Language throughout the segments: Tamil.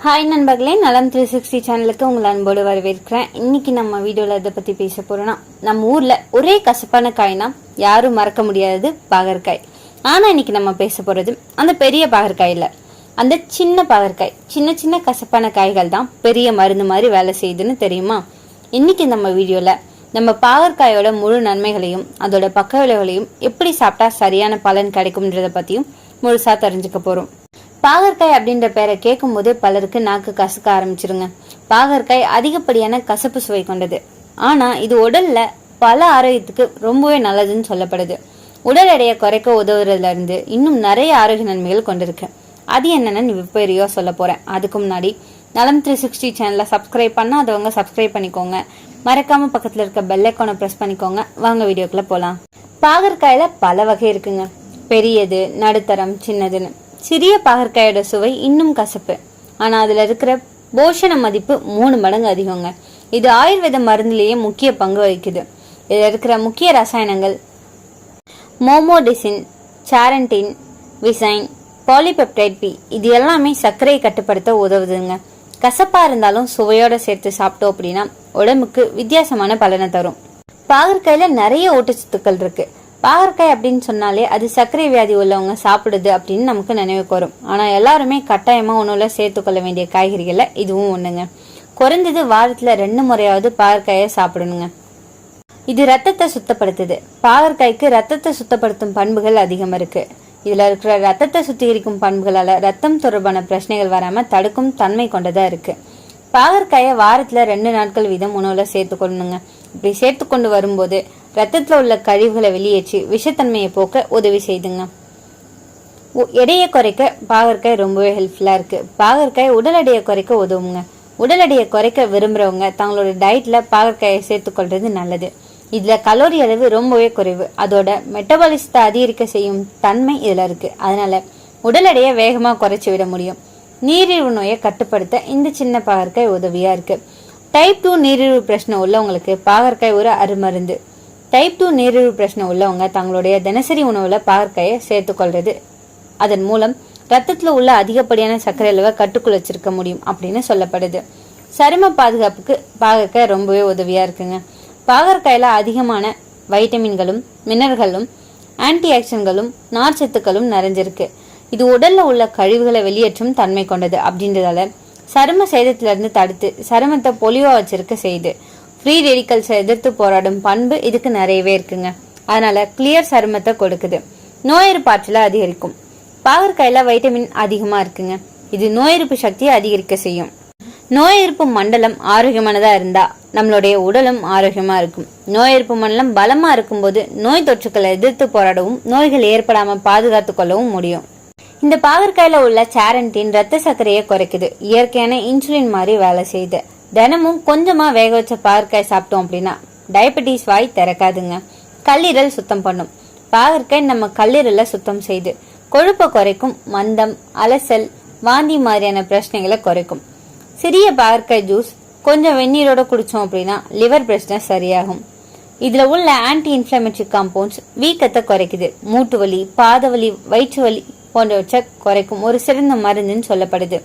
ஹாய் நண்பர்களே, நலம் 360 சேனலுக்கு உங்களை அன்போடு வரவேற்கிறேன். இன்னைக்கு நம்ம வீடியோல இதை பத்தி பேச போறோம்னா, நம்ம ஊர்ல ஒரே கசப்பான காய்னா யாரும் மறக்க முடியாதது பாகற்காய். ஆனா இன்னைக்கு நம்ம பேச போறது அந்த பெரிய பாகற்காய் இல்ல, அந்த சின்ன பாகற்காய். சின்ன சின்ன கசப்பான காய்கள் தான் பெரிய மருந்து மாதிரி வேலை செய்யுதுன்னு தெரியுமா? இன்னைக்கு நம்ம வீடியோல நம்ம பாகற்காயோட முழு நன்மைகளையும் அதோட பக்க விளைவுகளையும் எப்படி சாப்பிட்டா சரியான பலன் கிடைக்கும்ன்றத பத்தியும் முழுசா தெரிஞ்சுக்க போறோம். பாகற்காய் அப்படின்ற பேரை கேட்கும் போதே பலருக்கு நாக்கு கசக்க ஆரம்பிச்சிருங்க. பாகற்காய் அதிகப்படியான கசப்பு சுவை கொண்டது. ஆனா இது உடல்ல பல ஆரோக்கியத்துக்கு ரொம்பவே நல்லதுன்னு சொல்லப்படுது. உடல் எடையை குறைக்க உதவுறதுல இருந்து இன்னும் நிறைய ஆரோக்கிய நன்மைகள் கொண்டிருக்கு. அது என்னன்னு விப்பரியா சொல்ல போறேன். அதுக்கு முன்னாடி நலம் 360 சேனலை சப்ஸ்கிரைப் பண்ணாதவங்க சப்ஸ்கிரைப் பண்ணிக்கோங்க. மறக்காம பக்கத்துல இருக்க பெல் ஐகானை பிரஸ் பண்ணிக்கோங்க. வாங்க வீடியோக்குள்ள போலாம். பாகற்காயில பல வகை இருக்குங்க. பெரியது, நடுத்தரம், சின்னதுன்னு. சிறிய பாகற்காயோட சுவை இன்னும் கசப்பு. ஆனா அதுல இருக்கிற போஷண மதிப்பு 3 மடங்கு அதிகங்க. இது ஆயுர்வேத மருந்துலேயே முக்கிய பங்கு வகிக்குது. இதுல இருக்கிற முக்கிய ரசாயனங்கள் மோமோடிசின், சாரண்டின், விசைன், பாலிபெப்டைட் பி. இது எல்லாமே சர்க்கரையை கட்டுப்படுத்த உதவுதுங்க. கசப்பா இருந்தாலும் சுவையோட சேர்த்து சாப்பிட்டோம் அப்படின்னா உடம்புக்கு வித்தியாசமான பலனை தரும். பாகற்காயில நிறைய ஊட்டச்சத்துக்கள் இருக்கு. பாகற்காய் அப்படின்னு சொன்னாலே அது சர்க்கரை வியாதி உள்ளவங்க சாப்பிடுது அப்படின்னு நமக்கு நினைவுக்கு வரும். ஆனா எல்லாருமே கட்டாயமா உணவுல சேர்த்துக்கொள்ள வேண்டிய காய்கறிகள்ல இதுவும் ஒண்ணுங்க. குறைஞ்சது வாரத்துல 2 முறையாவது பாகற்காயை சாப்பிடணுங்க. இது ரத்தத்தை சுத்தப்படுத்துது. பாகற்காய்க்கு ரத்தத்தை சுத்தப்படுத்தும் பண்புகள் அதிகம் இருக்கு. இதுல இருக்கிற ரத்தத்தை சுத்திகரிக்கும் பண்புகளால ரத்தம் தொடர்பான பிரச்சனைகள் வராம தடுக்கும் தன்மை கொண்டதா இருக்கு. பாகற்காயை வாரத்துல 2 நாட்கள் வீதம் உணவுல சேர்த்துக்கொள்ளணுங்க. இப்படி சேர்த்துக்கொண்டு வரும்போது ரத்தத்துல உள்ள கழிவுகளை வெளியேற்றி விஷத்தன்மையை போக்க உதவி செய்துங்க. எடையை குறைக்க பாகற்காய் ரொம்பவே ஹெல்ப்ஃபுல்லா இருக்கு. பாகற்காய் உடல் எடையை குறைக்க உதவுங்க. உடல் எடையை குறைக்க விரும்புறவங்க தங்களோட டயட்ல பாகற்காயை சேர்த்துக்கொள்றது நல்லது. இதுல கலோரி அளவு ரொம்பவே குறைவு. அதோட மெட்டபாலிசத்தை அதிகரிக்க செய்யும் தன்மை இதுல இருக்கு. அதனால உடல் எடையை வேகமா குறைச்சு விட முடியும். நீரிழிவு நோயை கட்டுப்படுத்த இந்த சின்ன பாகற்காய் உதவியா இருக்கு. டைப் 2 நீரிழிவு பிரச்சனை உள்ளவங்களுக்கு பாகற்காய் ஒரு அருமருந்து. டைப் 2 நீரிழிவு பிரச்சனை உள்ளவங்க தங்களுடைய தினசரி உணவுல பாகற்காயை சேர்த்துக்கொள்றது அதன் மூலம் ரத்தத்துல உள்ள அதிகப்படியான சர்க்கரை அளவை கட்டுக்குள் வச்சிருக்க முடியும் அப்படின்னு சொல்லப்படுது. சரும பாதுகாப்புக்கு பாகற்காய் ரொம்பவே உதவியா இருக்குங்க. பாகற்காயில அதிகமான வைட்டமின்களும் மினரல்களும் ஆன்டி ஆக்சிடன்களும் நார்ச்சத்துக்களும் நிறைஞ்சிருக்கு. இது உடல்ல உள்ள கழிவுகளை வெளியேற்றும் தன்மை கொண்டது அப்படின்றதால சரும சேதத்துல இருந்து தடுத்து சருமத்தை பொலிவா வச்சிருக்க செய்யுது. ஃப்ரீ ரேடிக்கல்ஸை எதிர்த்து போராடும் பண்பு இதுக்கு நிறையவே இருக்குங்க. அதனால கிளியர் சருமத்தை கொடுக்குது. நோய் எதிர்ப்பு ஆற்றலை அதிகரிக்கும். பாகற்காயில வைட்டமின் அதிகமா இருக்குங்க. இது நோய் எதிர்ப்பு சக்தியை அதிகரிக்க செய்யும். நோய் எதிர்ப்பு மண்டலம் ஆரோக்கியமானதா இருந்தா நம்மளுடைய உடலும் ஆரோக்கியமா இருக்கும். நோய் எதிர்ப்பு மண்டலம் பலமா இருக்கும்போது நோய் தொற்றுக்களை எதிர்த்து போராடவும் நோய்கள் ஏற்படாம பாதுகாத்து கொள்ளவும் முடியும். இந்த பாகற்காயில உள்ள சாரண்டின் ரத்த சர்க்கரையை குறைக்குது. இயற்கையான இன்சுலின் மாதிரி வேலை செய்யுது. தினமும் கொஞ்சமா வேக வச்ச பாகற்காய் சாப்பிட்டோம் அப்படின்னா டயபெட்டிஸ் வாய் திறக்காதுங்க. கல்லீரல் சுத்தம் பண்ணும். பாகற்காய் நம்ம கல்லீரலை சுத்தம் செய்து கொழுப்பை குறைக்கும். மந்தம், அலசல், வாந்தி மாதிரியான பிரச்சனைகளை குறைக்கும். சிறிய பாகற்காய் ஜூஸ் கொஞ்சம் வெந்நீரோட குடிச்சோம் அப்படின்னா லிவர் பிரச்சனை சரியாகும். இதுல உள்ள ஆன்டி இன்ஃபிளமேட்டரி காம்பவுண்ட்ஸ் வீக்கத்தை குறைக்குது. மூட்டு வலி, பாதவலி, வயிற்று வலி போன்றவற்றை குறைக்கும் ஒரு சிறந்த மருந்துன்னு சொல்லப்படுது.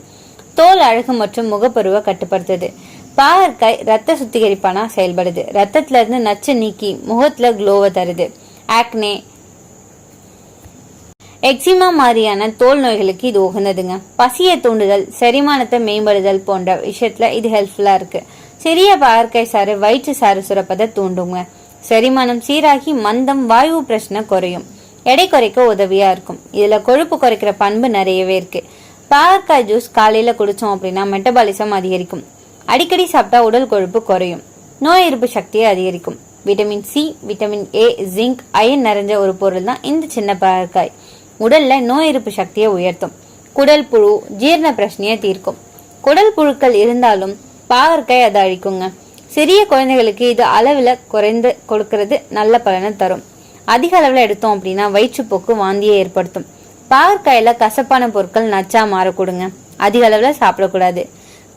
தோல் அழகு மற்றும் முகப்பருவை கட்டுப்படுத்துது. பாகற்காய் ரத்த சுத்திகரிப்பானா செயல்படுது. ரத்தத்துல இருந்து நச்சு நீக்கி முகத்துல குளோவை தருது. ஆக்னே, எக்ஸிமா மாதிரியான தோல் நோய்களுக்கு இது உகந்ததுங்க. பசியை தூண்டுதல், செரிமானத்தை மேம்படுதல் போன்ற விஷயத்துல இது ஹெல்ப்ஃபுல்லா இருக்கு. சிறிய பாகற்காய் சாறு வயிற்று சாறு சுரப்பதை தூண்டுங்க. செரிமானம் சீராகி மந்தம், வாயு பிரச்சனை குறையும். எடை குறைக்க உதவியா இருக்கும். இதுல கொழுப்பு குறைக்கிற பண்பு நிறையவே இருக்கு. பாகற்காய் ஜூஸ் காலையில குடிச்சோம் அப்படின்னா மெட்டபாலிசம் அதிகரிக்கும். அடிக்கடி சாப்பிட்டா உடல் கொழுப்பு குறையும். நோய் எதிர்ப்பு சக்தியை அதிகரிக்கும். Vitamin C, vitamin A, zinc, iron நிறைஞ்ச ஒரு பொருள் தான் இந்த சின்ன பாகற்காய். உடல்ல நோய் எதிர்ப்பு சக்தியை உயர்த்தும். குடல் புழு, ஜீரண பிரச்சனையை தீர்க்கும். குடல் புழுக்கள் இருந்தாலும் பாகற்காய் அதை அழிக்குங்க. சிறிய குழந்தைகளுக்கு இது அளவுல குறைந்து கொடுக்கறது நல்ல பலனை தரும். அதிக அளவுல எடுத்தோம் அப்படின்னா வயிற்றுப்போக்கு, வாந்தியை ஏற்படுத்தும். பாகற்காயில கசப்பான பொருட்கள் நச்சா மாறக்கூடுங்க. அதிக அளவுல சாப்பிடக்கூடாது.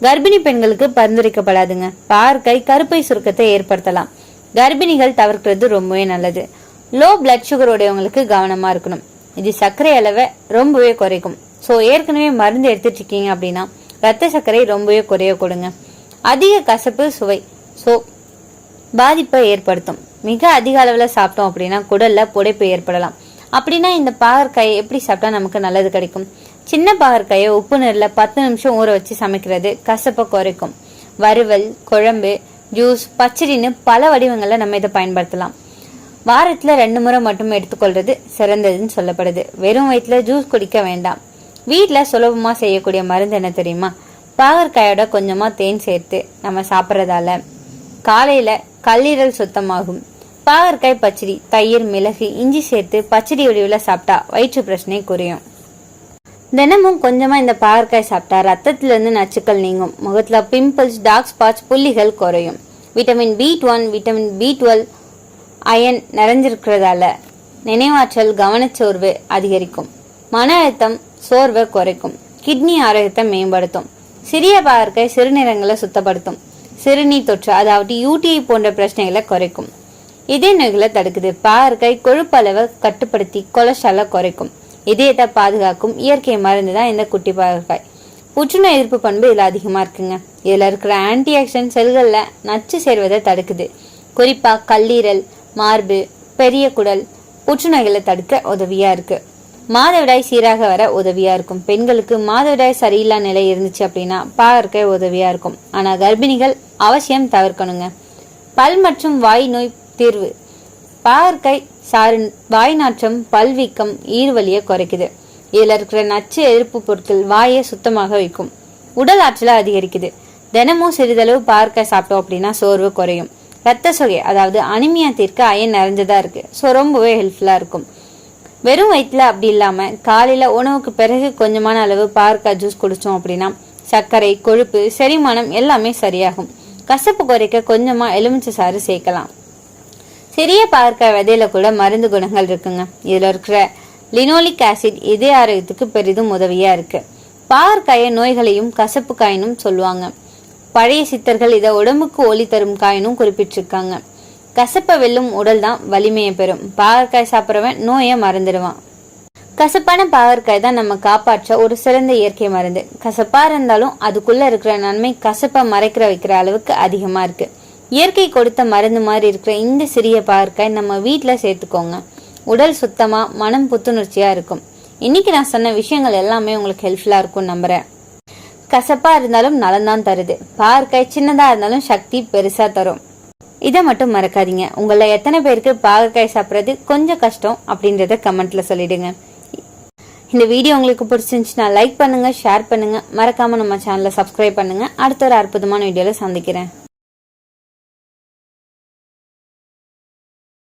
கர்ப்பிணி பெண்களுக்கு பரிந்துரைக்கப்படாதுங்க. பாகற்காய் கருப்பை சுருக்கத்தை ஏற்படுத்தலாம். கர்ப்பிணிகள் தவிர்க்கிறது ரொம்பவே நல்லது. லோ பிளட் சுகர் உடையவங்களுக்கு கவனமா இருக்கணும். இது சர்க்கரை அளவை ரொம்பவே குறைக்கும். ஸோ ஏற்கனவே மருந்து எடுத்துட்டு இருக்கீங்க அப்படின்னா ரத்த சர்க்கரை ரொம்பவே குறைய கொடுங்க. அதிக கசப்பு சுவை பாதிப்பை ஏற்படுத்தும். மிக அதிக அளவுல சாப்பிட்டோம் அப்படின்னா குடல்ல புடைப்பு ஏற்படலாம். அப்படின்னா இந்த பாகற்காயை எப்படி சாப்பிட்டா நமக்கு நல்லது கிடைக்கும்? சின்ன பாகற்காயை உப்பு நீர்ல 10 நிமிஷம் ஊற வச்சு சமைக்கிறது கசப்பை குறைக்கும். வறுவல், குழம்பு, ஜூஸ், பச்சடின்னு பல வடிவங்கள்ல நம்ம இதை பயன்படுத்தலாம். வாரத்துல 2 முறை மட்டும் எடுத்துக்கொள்றது சிறந்ததுன்னு சொல்லப்படுது. வெறும் வயிற்றுல ஜூஸ் குடிக்க வேண்டாம். வீட்டுல சுலபமா செய்யக்கூடிய மருந்து என்ன தெரியுமா? பாகற்காயோட கொஞ்சமா தேன் சேர்த்து நம்ம சாப்பிட்றதால காலையில கல்லீரல் சுத்தமாகும். பாகற்காய் பச்சடி, தயிர், மிளகு, இஞ்சி சேர்த்து பச்சடி வடிவில் சாப்பிட்டா வயிற்று பிரச்சனை குறையும். தினமும் கொஞ்சமா இந்த பாகற்காய் சாப்பிட்டா ரத்தத்துல இருந்து நச்சுக்கள் நீங்கும். முகத்துல பிம்பிள்ஸ், டார்க் ஸ்பாட்ஸ், புள்ளிகள் குறையும். Vitamin B1, vitamin B12, iron நிறைஞ்சிருக்கிறதால நினைவாற்றல், கவனச்சோர்வு அதிகரிக்கும். மன அழுத்தம், சோர்வை குறைக்கும். கிட்னி ஆரோக்கியத்தை மேம்படுத்தும். சிறிய பாகற்காய் சிறுநீரகங்களை சுத்தப்படுத்தும். சிறுநீர் தொற்று அதாவது UTI போன்ற பிரச்சனைகளை குறைக்கும். இதய நோய்களை தடுக்குது. பாகற்காய் கொழுப்பு அளவை கட்டுப்படுத்தி கொலஸ்ட்ராலை குறைக்கும். இதயத்தை பாதுகாக்கும் இயற்கை மருந்து தான் இந்த குட்டி பாகற்காய். புற்றுநோய் எதிர்ப்பு பண்பு இதுல அதிகமா இருக்குங்க. இதுல இருக்கிற ஆன்டி ஆக்சிடென்ட் செல்கள்ல நச்சு சேர்வதை தடுக்குது. குறிப்பா கல்லீரல், மார்பு, பெரிய குடல் புற்றுநோய்களை தடுக்க உதவியா இருக்கு. மாதவிடாய் சீராக வர உதவியா இருக்கும். பெண்களுக்கு மாதவிடாய் சரியில்லா நிலை இருந்துச்சு அப்படின்னா பாகற்காய் உதவியா இருக்கும். ஆனா கர்ப்பிணிகள் அவசியம் தவிர்க்கணுங்க. பல் மற்றும் வாய் நோய் தீர்வு. பாகற்காய் சாறு வாய் நாற்றம், பல்வீக்கம், ஈர்வலியை குறைக்குது. இதுல இருக்கிற நச்சு எதிர்ப்பு பொருட்கள் வாயை சுத்தமாக வைக்கும். உடல் ஆற்றலை அதிகரிக்குது. தினமும் சிறிதளவு பாகற்காய் சாப்பிட்டோம் அப்படின்னா சோர்வு குறையும். ரத்த சொகை அதாவது அனிமியா தீர்க்க அயன் நிறைஞ்சதா இருக்கு. ஸோ ரொம்பவே ஹெல்ப்ஃபுல்லா இருக்கும். வெறும் வயிற்றுல அப்படி இல்லாம காலையில உணவுக்கு பிறகு கொஞ்சமான அளவு பாகற்காய் ஜூஸ் குடிச்சோம் அப்படின்னா சர்க்கரை, கொழுப்பு, செரிமானம் எல்லாமே சரியாகும். கசப்பு குறைக்க கொஞ்சமா எலுமிச்சை சாறு சேர்க்கலாம். சிறிய பாகற்காய் விதையில கூட மருந்து குணங்கள் இருக்குங்க. இதுல இருக்கிற லினோலிக் ஆசிட் இதய ஆரோக்கியத்துக்கு பெரிதும் உதவியா இருக்கு. பாகற்காய நோய்களையும் கசப்பு காயினும் சொல்லுவாங்க. பழைய சித்தர்கள் இதை உடம்புக்கு ஒளி தரும் காயினும் குறிப்பிட்டிருக்காங்க. கசப்பை வெல்லும் உடல் தான் வலிமையை பெறும். பாகற்காய் சாப்பிட்றவன் நோயை மறந்துடுவான். கசப்பான பாகற்காய் தான் நம்ம காப்பாற்ற ஒரு சிறந்த இயற்கை மருந்து. கசப்பா இருந்தாலும் அதுக்குள்ள இருக்கிற நன்மை கசப்பை மறைக்கிற வைக்கிற அளவுக்கு அதிகமா இருக்கு. இயற்கை கொடுத்த மருந்து மாதிரி இருக்கிற இந்த சிறிய பாகற்காய் நம்ம வீட்டுல சேர்த்துக்கோங்க. உடல் சுத்தமா, மனம் புத்துணர்ச்சியா இருக்கும். இன்னைக்கு நான் சொன்ன விஷயங்கள் எல்லாமே உங்களுக்கு ஹெல்ப்ஃபுல்லா இருக்கும்னு நம்புறேன். கசப்பா இருந்தாலும் நலன்தான் தருது. பாகற்காய் சின்னதா இருந்தாலும் சக்தி பெருசா தரும். இதை மட்டும் மறக்காதீங்க. உங்கள எத்தனை பேருக்கு பாகற்காய் சாப்பிட்றது கொஞ்சம் கஷ்டம் அப்படின்றத கமெண்ட்ல சொல்லிடுங்க. இந்த வீடியோ உங்களுக்கு பிடிச்சிருந்துச்சுன்னா லைக் பண்ணுங்க, ஷேர் பண்ணுங்க, மறக்காம நம்ம சேனலை சப்ஸ்கிரைப் பண்ணுங்க. அடுத்த ஒரு அற்புதமான வீடியோல சந்திக்கிறேன்.